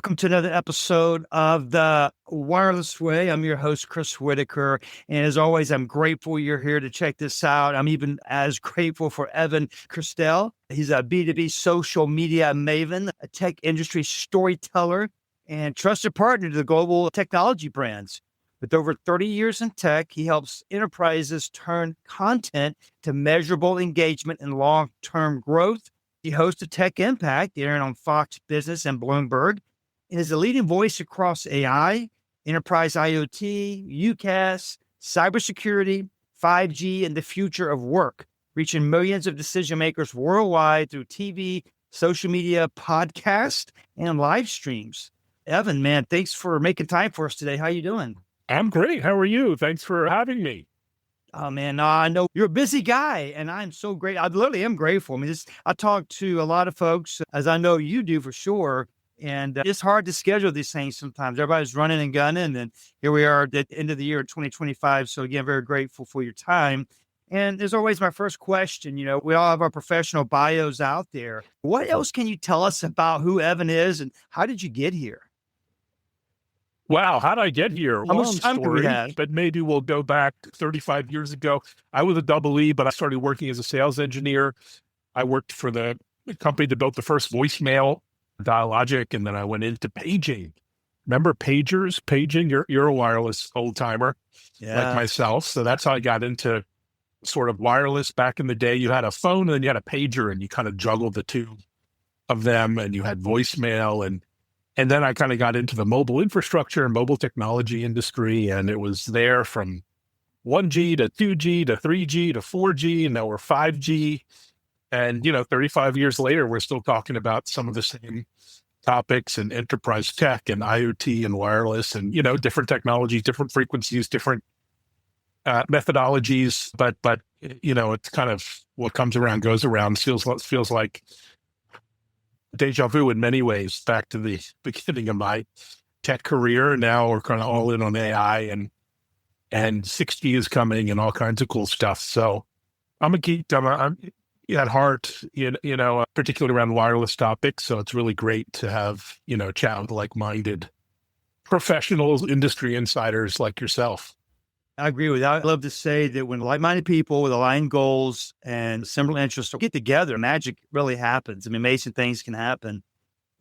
Welcome to another episode of The Wireless Way. I'm your host, Chris Whitaker. And as always, I'm grateful you're here to check this out. I'm even as grateful for Evan Kirstel. He's a B2B social media maven, a tech industry storyteller, and trusted partner to the global technology brands. With over 30 years in tech, he helps enterprises turn content to measurable engagement and long-term growth. He hosts a Tech Impact, airing on Fox Business and Bloomberg, and is a leading voice across AI, enterprise IoT, UCaaS, cybersecurity, 5G, and the future of work, reaching millions of decision makers worldwide through TV, social media, podcast, and live streams. Evan, man, thanks for making time for us today. How you doing? I'm great. How are you? Thanks for having me. Oh, man, no, I know you're a busy guy, and I'm so great. I literally am grateful. I mean, I talk to a lot of folks, as I know you do for sure, and it's hard to schedule these things sometimes. Everybody's running and gunning, and here we are at the end of the year, 2025. So again, very grateful for your time. And as always, my first question, we all have our professional bios out there. What else can you tell us about who Evan is, and how did you get here? Wow, how did I get here? How Long much time do we story, have? but maybe we'll go back 35 years ago. I was a double E, but I started working as a sales engineer. I worked for the company that built the first voicemail, Dialogic, and then I went into paging. Remember pagers? Paging, you're a wireless old timer like myself. So that's how I got into sort of wireless. Back in the day, you had a phone and then you had a pager, and you kind of juggled the two of them, and you had voicemail, and then I kind of got into the mobile infrastructure and mobile technology industry, and it was there from 1G to 2G to 3G to 4G, and now we're 5G. And, 35 years later, we're still talking about some of the same topics and enterprise tech and IoT and wireless and, different technologies, different frequencies, different methodologies. But it's kind of what comes around goes around. Feels like deja vu in many ways, back to the beginning of my tech career. Now we're kind of all in on AI and 6G is coming and all kinds of cool stuff. So I'm a geek. I'm at heart, particularly around wireless topics. So it's really great to have, chat with like-minded professionals, industry insiders like yourself. I agree with that. I love to say that when like-minded people with aligned goals and similar interests get together, magic really happens. I mean, amazing things can happen.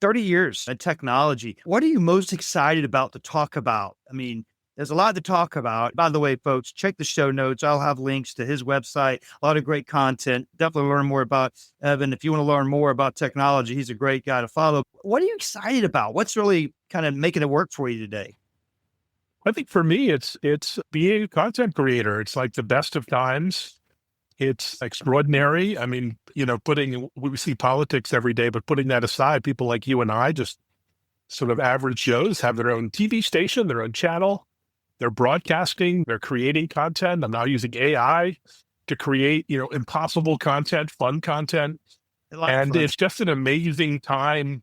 30 years in technology. What are you most excited about to talk about? I mean, there's a lot to talk about. By the way, folks, check the show notes. I'll have links to his website, a lot of great content. Definitely learn more about Evan. If you want to learn more about technology, he's a great guy to follow. What are you excited about? What's really kind of making it work for you today? I think for me, it's being a content creator. It's like the best of times. It's extraordinary. I mean, we see politics every day, but putting that aside, people like you and I, just sort of average Joes, have their own TV station, their own channel. They're broadcasting, they're creating content. I'm now using AI to create, impossible content, fun content. And it's just an amazing time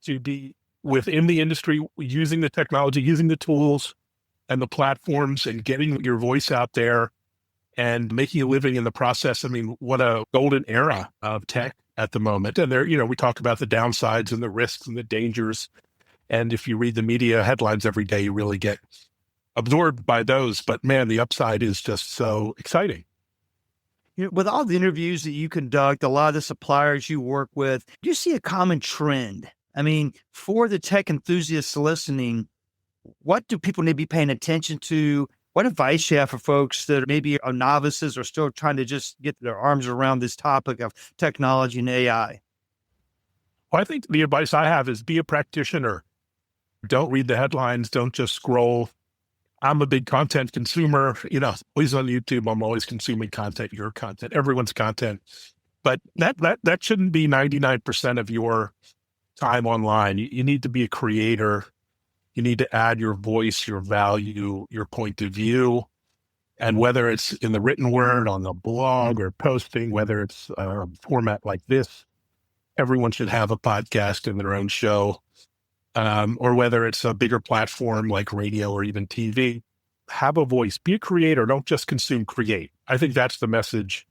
to be within the industry, using the technology, using the tools and the platforms and getting your voice out there and making a living in the process. I mean, what a golden era of tech at the moment. And there, we talk about the downsides and the risks and the dangers. And if you read the media headlines every day, you really get absorbed by those. But man, the upside is just so exciting. With all the interviews that you conduct, a lot of the suppliers you work with, do you see a common trend? I mean, for the tech enthusiasts listening, what do people need to be paying attention to? What advice you have for folks that maybe are novices or still trying to just get their arms around this topic of technology and AI? Well, I think the advice I have is be a practitioner. Don't read the headlines. Don't just scroll. I'm a big content consumer, always on YouTube. I'm always consuming content, your content, everyone's content. But that shouldn't be 99% of your time online. You need to be a creator. You need to add your voice, your value, your point of view. And whether it's in the written word, on the blog, or posting, whether it's a format like this, everyone should have a podcast in their own show. Or whether it's a bigger platform like radio or even TV, have a voice, be a creator, don't just consume, create. I think that's the message.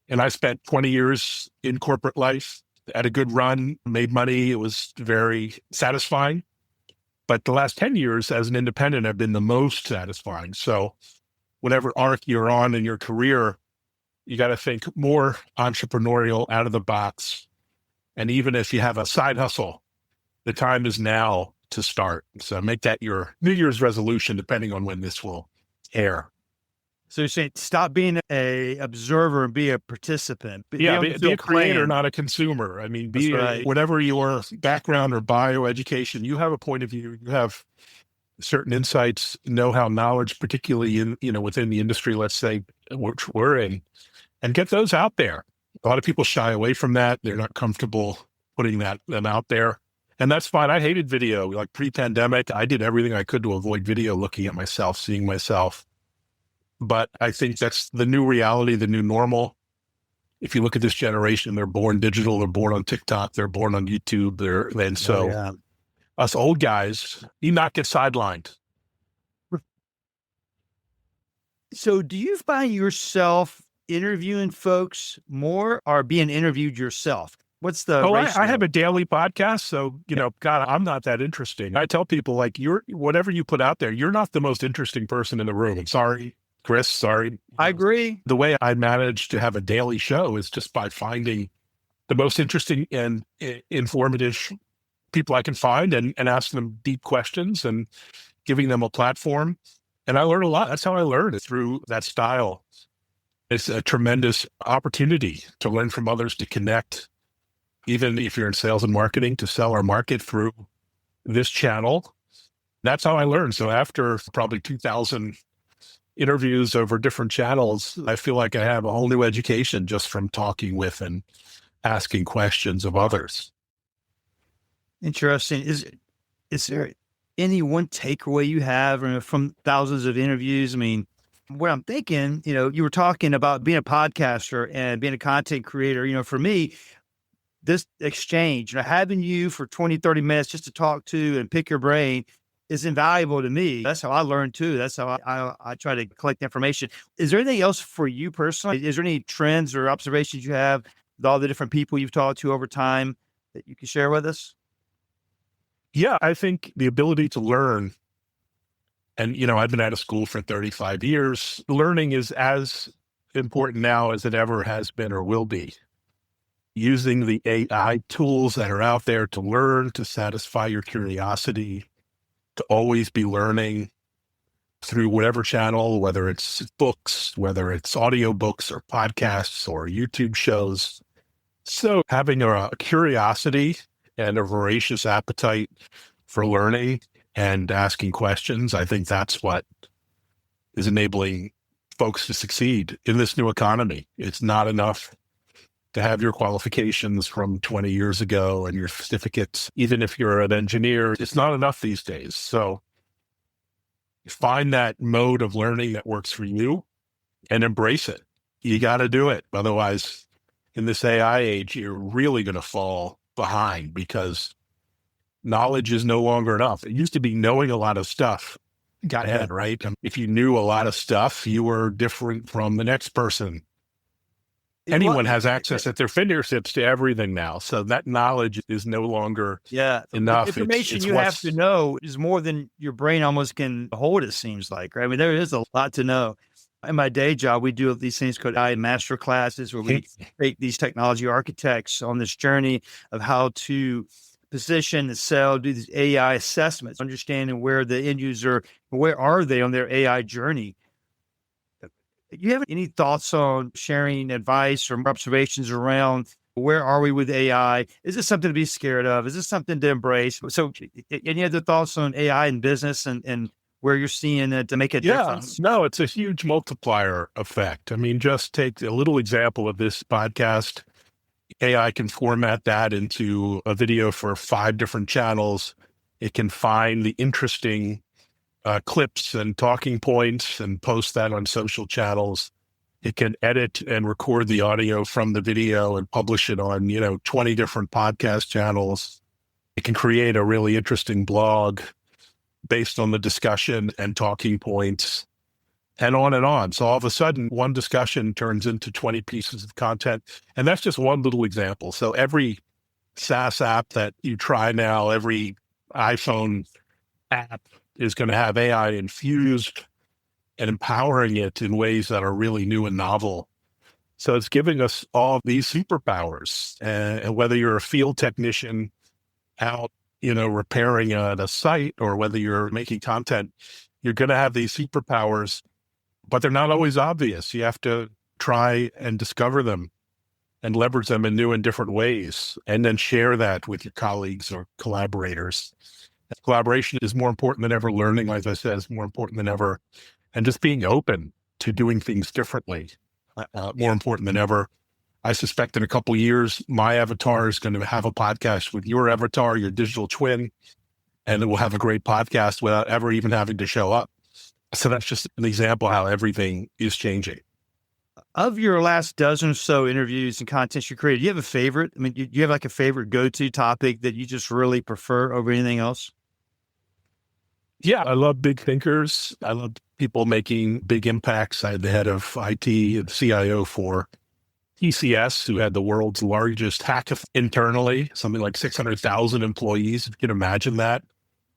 And I spent 20 years in corporate life, had a good run, made money. It was very satisfying. But the last 10 years as an independent have been the most satisfying. So whatever arc you're on in your career, you got to think more entrepreneurial, out of the box. And even if you have a side hustle, the time is now to start. So make that your New Year's resolution, depending on when this will air. So you're saying stop being a observer and be a participant. Be a creator, not a consumer. I mean, whatever your background or bio education, you have a point of view, you have certain insights, know-how, knowledge, particularly within the industry, let's say, which we're in, and get those out there. A lot of people shy away from that. They're not comfortable putting them out there. And that's fine. I hated video. Like pre-pandemic, I did everything I could to avoid video, looking at myself, seeing myself. But I think that's the new reality, the new normal. If you look at this generation, they're born digital, they're born on TikTok, they're born on YouTube. Us old guys need not get sidelined. So do you find yourself interviewing folks more or being interviewed yourself? What's the ratio? I have a daily podcast. So, God, I'm not that interesting. I tell people, like, whatever you put out there, you're not the most interesting person in the room. Sorry, Chris, sorry. I agree. The way I manage to have a daily show is just by finding the most interesting and informative people I can find and ask them deep questions and giving them a platform. And I learn a lot. That's how I learn, through that style. It's a tremendous opportunity to learn from others, to connect, even if you're in sales and marketing, to sell or market through this channel. That's how I learned. So after probably 2,000 interviews over different channels, I feel like I have a whole new education just from talking with and asking questions of others. Interesting. Is there any one takeaway you have from thousands of interviews? I mean, what I'm thinking, you were talking about being a podcaster and being a content creator. For me, this exchange, having you for 20, 30 minutes just to talk to and pick your brain is invaluable to me. That's how I learn too. That's how I try to collect information. Is there anything else for you personally? Is there any trends or observations you have with all the different people you've talked to over time that you can share with us? Yeah, I think the ability to learn, and, I've been out of school for 35 years. Learning is as important now as it ever has been or will be. Using the AI tools that are out there to learn, to satisfy your curiosity, to always be learning through whatever channel, whether it's books, whether it's audiobooks or podcasts or YouTube shows. So having a curiosity and a voracious appetite for learning and asking questions, I think that's what is enabling folks to succeed in this new economy. It's not enough to have your qualifications from 20 years ago and your certificates. Even if you're an engineer, it's not enough these days. So find that mode of learning that works for you and embrace it. You got to do it. Otherwise, in this AI age, you're really going to fall behind, because knowledge is no longer enough. It used to be knowing a lot of stuff got ahead, right? If you knew a lot of stuff, you were different from the next person. Anyone has access at their fingertips to everything now. So that knowledge is no longer enough. Information it's you have to know is more than your brain almost can hold, it seems like, right? I mean, there is a lot to know. In my day job, we do these things called AI master classes, where we take these technology architects on this journey of how to position, sell, do these AI assessments, understanding where the end user, where are they on their AI journey. You have any thoughts on sharing advice or observations around where are we with AI? Is this something to be scared of? Is this something to embrace? So any other thoughts on AI in business and where you're seeing it to make a difference? No, it's a huge multiplier effect. I mean, just take a little example of this podcast. AI can format that into a video for 5 different channels. It can find the interesting clips and talking points and post that on social channels. It can edit and record the audio from the video and publish it on, 20 different podcast channels. It can create a really interesting blog based on the discussion and talking points, and on and on. So all of a sudden, one discussion turns into 20 pieces of content. And that's just one little example. So every SaaS app that you try now, every iPhone app is going to have AI infused and empowering it in ways that are really new and novel. So it's giving us all these superpowers. And whether you're a field technician out, repairing at a site, or whether you're making content, you're going to have these superpowers, but they're not always obvious. You have to try and discover them and leverage them in new and different ways, and then share that with your colleagues or collaborators. Collaboration is more important than ever. Learning, as I said, is more important than ever. And just being open to doing things differently, more important than ever. I suspect in a couple of years, my avatar is going to have a podcast with your avatar, your digital twin, and it will have a great podcast without ever even having to show up. So that's just an example of how everything is changing. Of your last dozen or so interviews and contents you created, do you have a favorite? I mean, do you have like a favorite go-to topic that you just really prefer over anything else? Yeah, I love big thinkers. I love people making big impacts. I had the head of IT and CIO for TCS, who had the world's largest hackathon internally, something like 600,000 employees. If you can imagine that.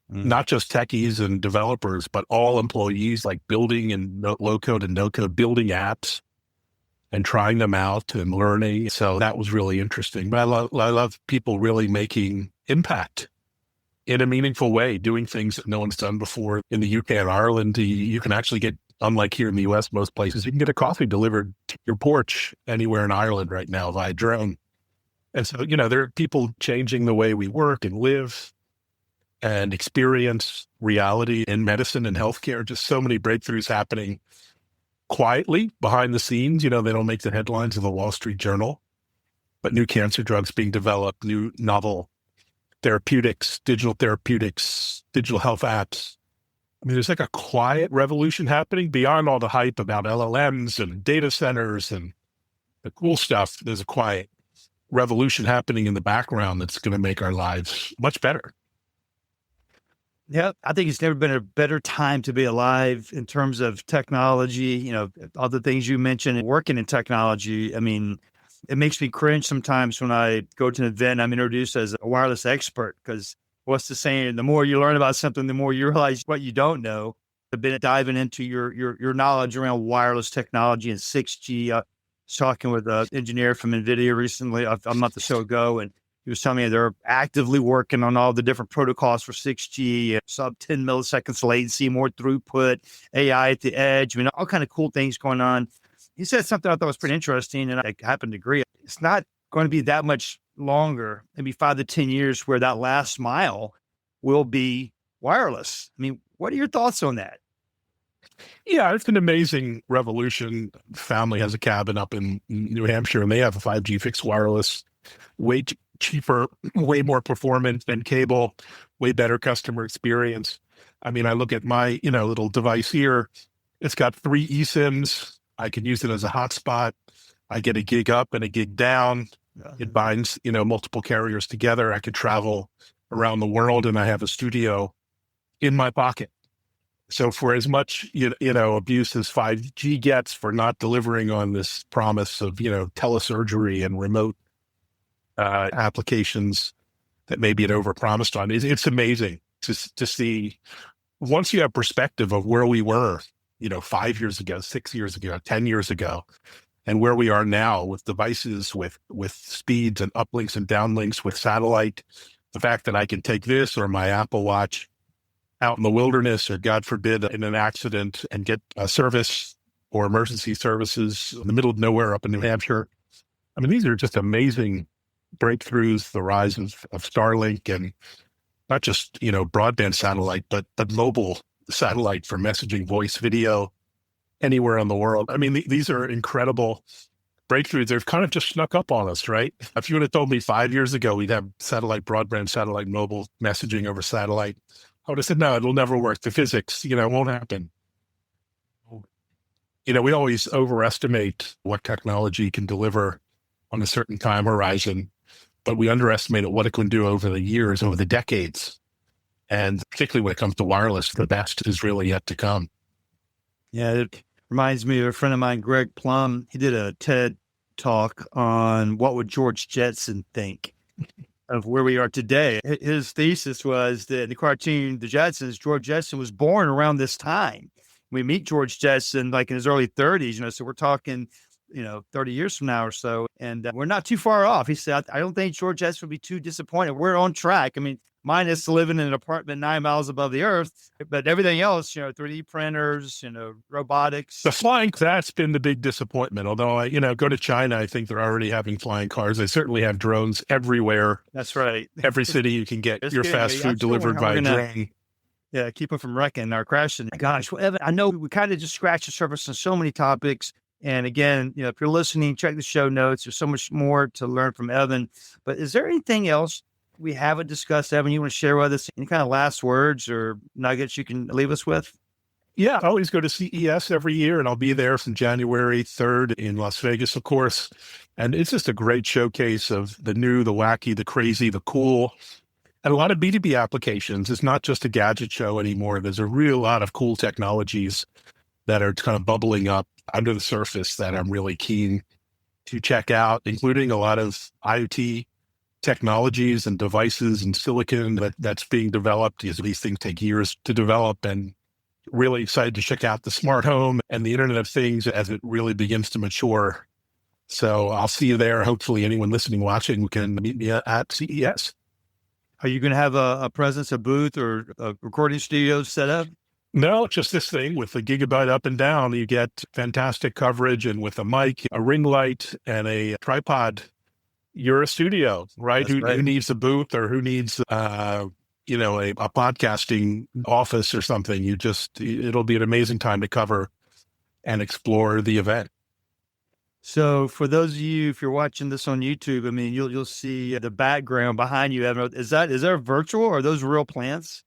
Not just techies and developers, but all employees, like building and low code and no code, building apps and trying them out and learning. So that was really interesting. But I love people really making impact in a meaningful way, doing things that no one's done before. In the UK and Ireland, you can actually get, unlike here in the US, most places, you can get a coffee delivered to your porch anywhere in Ireland right now via drone. And so, there are people changing the way we work and live and experience reality in medicine and healthcare. Just so many breakthroughs happening quietly behind the scenes. They don't make the headlines of the Wall Street Journal, but new cancer drugs being developed, new novel therapeutics, digital health apps. I mean, there's like a quiet revolution happening beyond all the hype about LLMs and data centers and the cool stuff. There's a quiet revolution happening in the background that's going to make our lives much better. Yeah, I think it's never been a better time to be alive in terms of technology, all the things you mentioned, working in technology. I mean, it makes me cringe sometimes when I go to an event, I'm introduced as a wireless expert, because what's the saying? The more you learn about something, the more you realize what you don't know. I've been diving into your knowledge around wireless technology and 6G. I was talking with an engineer from NVIDIA recently, a month or so ago, and he was telling me they're actively working on all the different protocols for 6G, sub 10 milliseconds latency, more throughput, AI at the edge. I mean, all kind of cool things going on. He said something I thought was pretty interesting, and I happen to agree. It's not going to be that much longer, maybe 5 to 10 years, where that last mile will be wireless. I mean, what are your thoughts on that? Yeah, it's an amazing revolution. Family has a cabin up in New Hampshire, and they have a 5G fixed wireless, way cheaper, way more performant than cable, way better customer experience. I mean, I look at my, little device here. It's got 3 eSIMs. I can use it as a hotspot. I get a gig up and a gig down. It binds, multiple carriers together. I could travel around the world, and I have a studio in my pocket. So for as much, abuse as 5G gets for not delivering on this promise of, telesurgery and remote applications that maybe it overpromised on, it's amazing to see, once you have perspective of where we were, 5 years ago, 6 years ago, 10 years ago, and where we are now with devices, with speeds and uplinks and downlinks, with satellite, the fact that I can take this or my Apple Watch out in the wilderness, or God forbid, in an accident, and get a service or emergency services in the middle of nowhere up in New Hampshire. I mean, these are just amazing breakthroughs, the rise of Starlink, and not just, broadband satellite, but mobile satellite for messaging, voice, video, anywhere in the world. I mean, these are incredible breakthroughs. They've kind of just snuck up on us, right? If you would have told me 5 years ago we'd have satellite broadband, satellite mobile messaging over satellite, I would have said, no, it'll never work. The physics, won't happen. We always overestimate what technology can deliver on a certain time horizon, but we underestimate what it can do over the years, over the decades. And particularly when it comes to wireless, the best is really yet to come. Yeah, it reminds me of a friend of mine, Greg Plum. He did a TED talk on what would George Jetson think of where we are today. His thesis was that the cartoon, The Jetsons, George Jetson was born around this time. We meet George Jetson like in his early 30s, so we're talking, 30 years from now or so. And we're not too far off. He said, I don't think George Jetson would be too disappointed. We're on track. I mean, minus living in an apartment 9 miles above the earth, but everything else, 3D printers, robotics. The flying, that's been the big disappointment. Although go to China, I think they're already having flying cars. They certainly have drones everywhere. That's right. Every city you can get your fast food delivered by a drone. Yeah, keep them from wrecking or crashing. Gosh, well, Evan, I know we kind of just scratched the surface on so many topics. And again, if you're listening, check the show notes. There's so much more to learn from Evan. But is there anything else we haven't discussed, Evan, you want to share with us? Any kind of last words or nuggets you can leave us with? Yeah, I always go to CES every year, and I'll be there from January 3rd in Las Vegas, of course. And it's just a great showcase of the new, the wacky, the crazy, the cool, and a lot of B2B applications. It's not just a gadget show anymore. There's a real lot of cool technologies that are kind of bubbling up under the surface that I'm really keen to check out, including a lot of IoT technologies and devices and silicon that's being developed. These things take years to develop, and really excited to check out the smart home and the Internet of Things as it really begins to mature. So I'll see you there. Hopefully anyone listening, watching can meet me at CES. Are you going to have a presence, a booth, or a recording studio set up? No, just this thing with a gigabyte up and down. You get fantastic coverage, and with a mic, a ring light, and a tripod, you're a studio, right? Who needs a booth, or who needs, a podcasting office or something? It'll be an amazing time to cover and explore the event. So for those of you, if you're watching this on YouTube, I mean, you'll see the background behind you, Evan. Is there virtual, or are those real plants?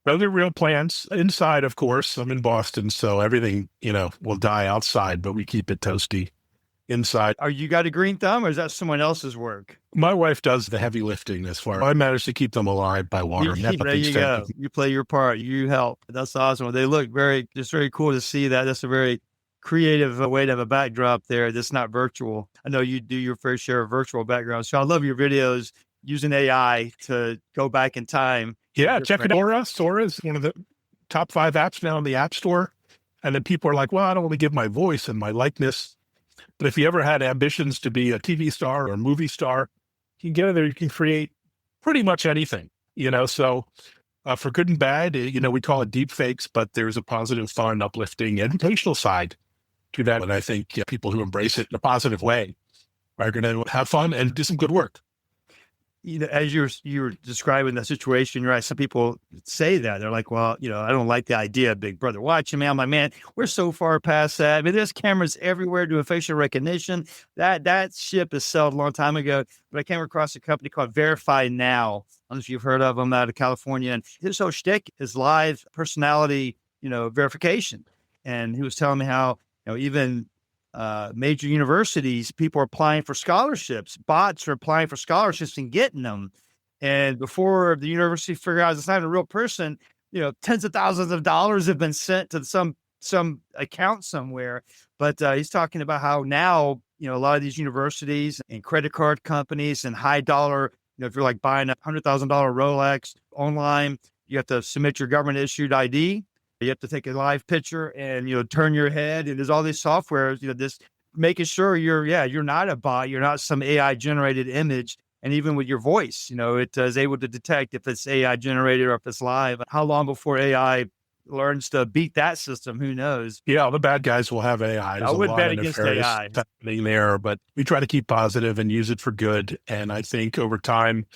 Those are real plants. Inside, of course, I'm in Boston, so everything, will die outside, but we keep it toasty inside. Are you got a green thumb, or is that someone else's work? My wife does the heavy lifting as far. I managed to keep them alive by water. There you go. You play your part. You help. That's awesome. They look very cool to see that. That's a very creative way to have a backdrop there that's not virtual. I know you do your fair share of virtual backgrounds. So I love your videos using AI to go back in time. Yeah, check it out. Sora is one of the top 5 apps now in the App Store. And then people are like, well, I don't want to give my voice and my likeness. But if you ever had ambitions to be a TV star or a movie star, you can get in there, you can create pretty much anything, So for good and bad, we call it deep fakes, but there's a positive, fun, uplifting, educational side to that. And I think people who embrace it in a positive way are going to have fun and do some good work. As you're describing the situation, you're right. Some people say that they're like, well, I don't like the idea of Big Brother watching me. I'm like, man, we're so far past that. I mean, there's cameras everywhere doing facial recognition. That ship is sailed a long time ago. But I came across a company called Verify Now. I don't know if you've heard of them, out of California. And his whole shtick is live personality, verification. And he was telling me how, even major universities, people are applying for scholarships. Bots are applying for scholarships and getting them. And before the university figure out it's not a real person, tens of thousands of dollars have been sent to some account somewhere. But he's talking about how now, a lot of these universities and credit card companies and high dollar, if you're like buying $100,000 Rolex online, you have to submit your government issued ID. You have to take a live picture and, turn your head. And there's all these softwares, this making sure you're not a bot. You're not some AI generated image. And even with your voice, it is able to detect if it's AI generated or if it's live. How long before AI learns to beat that system? Who knows? Yeah, the bad guys will have AI. I would bet against AI happening there, but we try to keep positive and use it for good. And I think over time,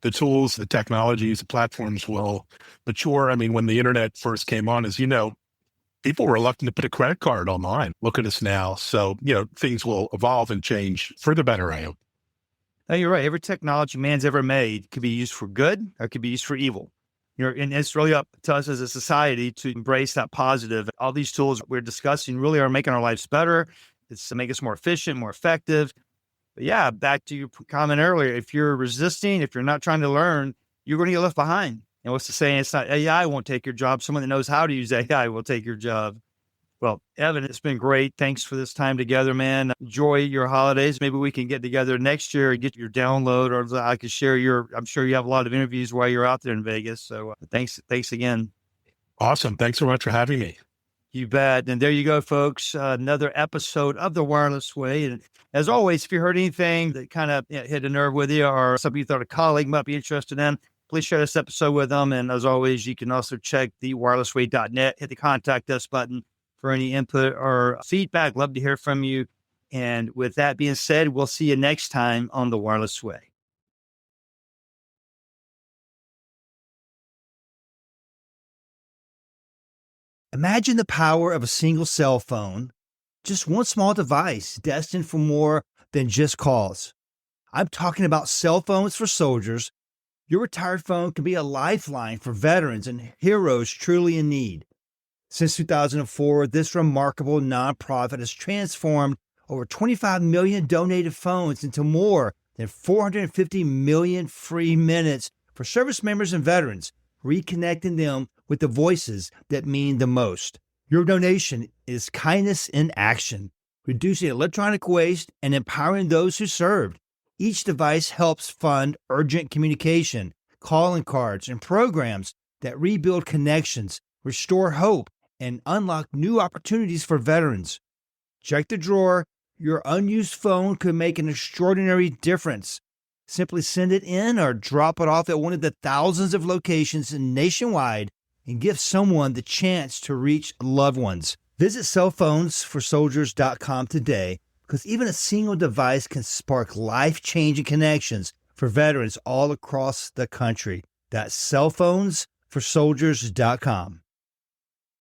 the tools, the technologies, the platforms will mature. I mean, when the internet first came on, as you know, people were reluctant to put a credit card online. Look at us now. So, things will evolve and change for the better, I hope. No, you're right. Every technology man's ever made could be used for good or could be used for evil. And it's really up to us as a society to embrace that positive. All these tools we're discussing really are making our lives better. It's to make us more efficient, more effective. But yeah, back to your comment earlier, if you're resisting, if you're not trying to learn, you're going to get left behind. And what's the saying? It's not AI won't take your job. Someone that knows how to use AI will take your job. Well, Evan, it's been great. Thanks for this time together, man. Enjoy your holidays. Maybe we can get together next year and get your download, or I could share I'm sure you have a lot of interviews while you're out there in Vegas. So thanks again. Awesome. Thanks so much for having me. You bet. And there you go, folks. Another episode of The Wireless Way. And as always, if you heard anything that kind of hit a nerve with you or something you thought a colleague might be interested in, please share this episode with them. And as always, you can also check thewirelessway.net, hit the contact us button for any input or feedback. Love to hear from you. And with that being said, we'll see you next time on The Wireless Way. Imagine the power of a single cell phone, just one small device destined for more than just calls. I'm talking about cell phones for soldiers. Your retired phone can be a lifeline for veterans and heroes truly in need. Since 2004, this remarkable nonprofit has transformed over 25 million donated phones into more than 450 million free minutes for service members and veterans, reconnecting them with the voices that mean the most. Your donation is kindness in action, reducing electronic waste and empowering those who served. Each device helps fund urgent communication, calling cards, and programs that rebuild connections, restore hope, and unlock new opportunities for veterans. Check the drawer. Your unused phone could make an extraordinary difference. Simply send it in or drop it off at one of the thousands of locations nationwide and give someone the chance to reach loved ones. Visit cellphonesforsoldiers.com today, because even a single device can spark life-changing connections for veterans all across the country. That's cellphonesforsoldiers.com.